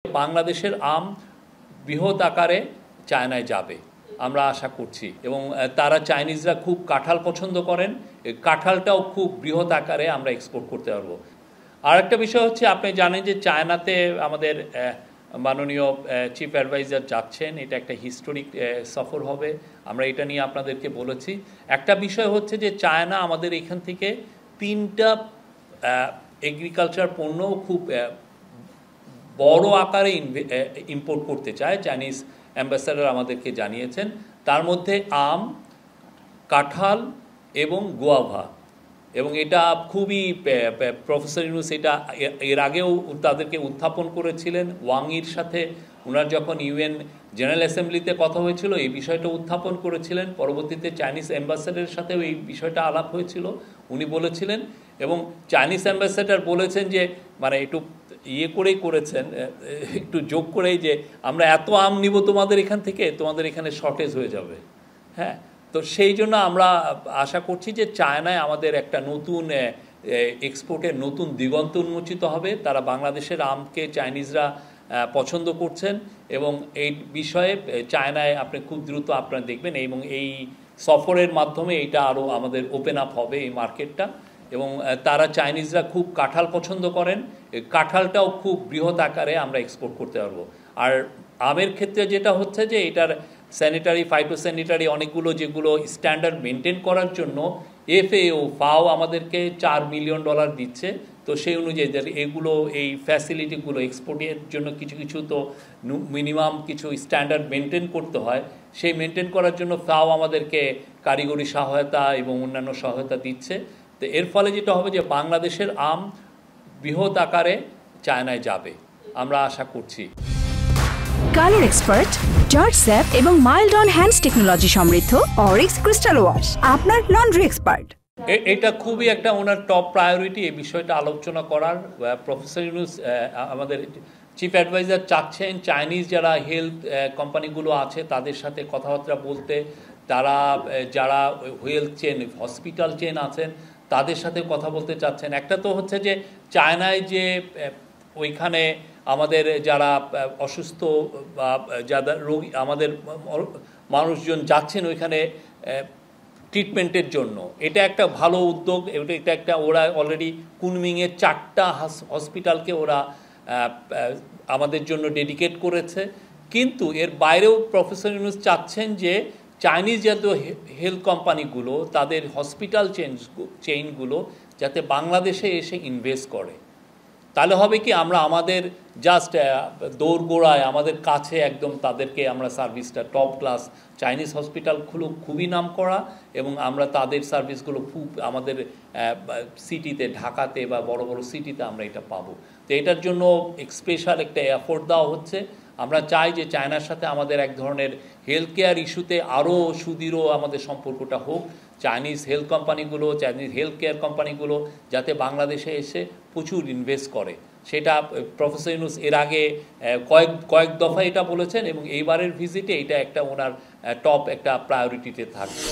বাংলাদেশের আম বৃহৎ আকারে চায়নায় যাবে আমরা আশা করছি এবং তারা চাইনিজরা খুব কাঁঠাল পছন্দ করেন, কাঁঠালটাও খুব বৃহৎ আকারে আমরা এক্সপোর্ট করতে পারবো। আর একটা বিষয় হচ্ছে, আপনি জানেন যে চায়নাতে আমাদের মাননীয় চিফ অ্যাডভাইজার যাচ্ছেন, এটা একটা হিস্টোরিক সফর হবে, আমরা এটা নিয়ে আপনাদেরকে বলেছি। একটা বিষয় হচ্ছে যে চায়না আমাদের এখান থেকে 3টা এগ্রিকালচার পণ্য খুব বড় আকারে ইম্পোর্ট করতে চায়, চাইনিজ অ্যাম্বাসাডার আমাদেরকে জানিয়েছেন। তার মধ্যে আম, কাঁঠাল এবং গোয়াভা, এবং এটা খুবই প্রফেসর ইউনুস এটা এর আগেও তাদেরকে উত্থাপন করেছিলেন। ওয়াংয়ের সাথে ওনার যখন ইউএন জেনারেল অ্যাসেম্বলিতে কথা হয়েছিল এই বিষয়টা উত্থাপন করেছিলেন। পরবর্তীতে চাইনিজ অ্যাম্বাসাডারের সাথেও এই বিষয়টা আলাপ হয়েছিল, উনি বলেছিলেন। এবং চাইনিজ অ্যাম্বাসাডার বলেছেন যে মানে একটু করেই করেছেন, একটু যোগ করেই, যে আমরা এত আম নিব তোমাদের এখান থেকে, তোমাদের এখানে শর্টেজ হয়ে যাবে। হ্যাঁ, তো সেই জন্য আমরা আশা করছি যে চায়নায় আমাদের একটা নতুন এক্সপোর্টের নতুন দিগন্ত উন্মোচিত হবে। তারা বাংলাদেশের আমকে চাইনিজরা পছন্দ করছেন এবং এই বিষয়ে চায়নায় আপনি খুব দ্রুত আপনারা দেখবেন, এবং এই সফরের মাধ্যমে এটা আরও আমাদের ওপেন আপ হবে এই মার্কেটটা। এবং তারা চাইনিজরা খুব কাঁঠাল পছন্দ করেন, কাঁঠালটাও খুব বৃহৎ আকারে আমরা এক্সপোর্ট করতে পারবো। আর আমের ক্ষেত্রে যেটা হচ্ছে যে এটার স্যানিটারি, ফাইটোস্যানিটারি অনেকগুলো যেগুলো স্ট্যান্ডার্ড মেনটেন করার জন্য ফাও আমাদেরকে $4 মিলিয়ন দিচ্ছে। তো সেই অনুযায়ী এগুলো এই ফ্যাসিলিটিগুলো এক্সপোর্টের জন্য কিছু কিছু তো মিনিমাম কিছু স্ট্যান্ডার্ড মেনটেন করতে হয়, সেই মেনটেন করার জন্য ফাও আমাদেরকে কারিগরি সহায়তা এবং অন্যান্য সহায়তা দিচ্ছে। তো এর ফলে যেটা হবে যে বাংলাদেশের আম বৃহৎ আকারে চায়নায় যাবে আমরা আশা করছি। কালার এক্সপার্ট, জর্জ স্যাপ এবং মাইল্ড অন হ্যান্ডস টেকনোলজি সমৃদ্ধ অরিক্স ক্রিস্টাল ওয়াশ আপনার লন্ড্রি এক্সপার্ট। এটা খুবই একটা ওনার টপ প্রায়োরিটি, এই বিষয়টা আলোচনা করার। প্রফেসর ইউনুস আমাদের চিফ অ্যাডভাইজার চাচ্ছেন চাইনিজ যারা হেলথ কোম্পানিগুলো আছে তাদের সাথে কথাবার্তা বলতে, তারা যারা হেলথ চেন, হসপিটাল চেন আছেন তাদের সাথে কথা বলতে চাচ্ছেন। একটা তো হচ্ছে যে চায়নায় যে ওইখানে আমাদের যারা অসুস্থ বা যারা রোগী, আমাদের মানুষজন যাচ্ছেন ওইখানে ট্রিটমেন্টের জন্য, এটা একটা ভালো উদ্যোগ। এটা একটা, ওরা অলরেডি কুনমিংয়ের 4টা হসপিটালকে ওরা আমাদের জন্য ডেডিকেট করেছে। কিন্তু এর বাইরেও প্রফেসর ইউনুস চাচ্ছেন যে চাইনিজ জাতীয় হেলথ কোম্পানিগুলো তাদের হসপিটাল চেইনগুলো যাতে বাংলাদেশে এসে ইনভেস্ট করে। তাহলে হবে কি, আমরা আমাদের জাস্ট দৌড়গোড়ায় আমাদের কাছে একদম তাদেরকে আমরা সার্ভিসটা টপ ক্লাস চাইনিজ হসপিটালগুলো খুবই নাম করা, এবং আমরা তাদের সার্ভিসগুলো খুব আমাদের সিটিতে, ঢাকাতে বা বড় বড় সিটিতে আমরা এটা পাবো। তো এটার জন্য স্পেশাল একটা এফোর্ট দেওয়া হচ্ছে। আমরা চাই যে চায়নার সাথে আমাদের এক ধরনের হেলথ কেয়ার ইস্যুতে আরও সুদৃঢ় আমাদের সম্পর্কটা হোক। চাইনিজ হেলথ কোম্পানিগুলো, চাইনিজ হেলথ কেয়ার কোম্পানিগুলো যাতে বাংলাদেশে এসে প্রচুর ইনভেস্ট করে, সেটা প্রফেসর ইউনুস এর আগে কয়েক দফা এটা বলেছেন, এবং এইবারের ভিজিটে এটা একটা ওনার টপ একটা প্রায়োরিটিতে থাকবে।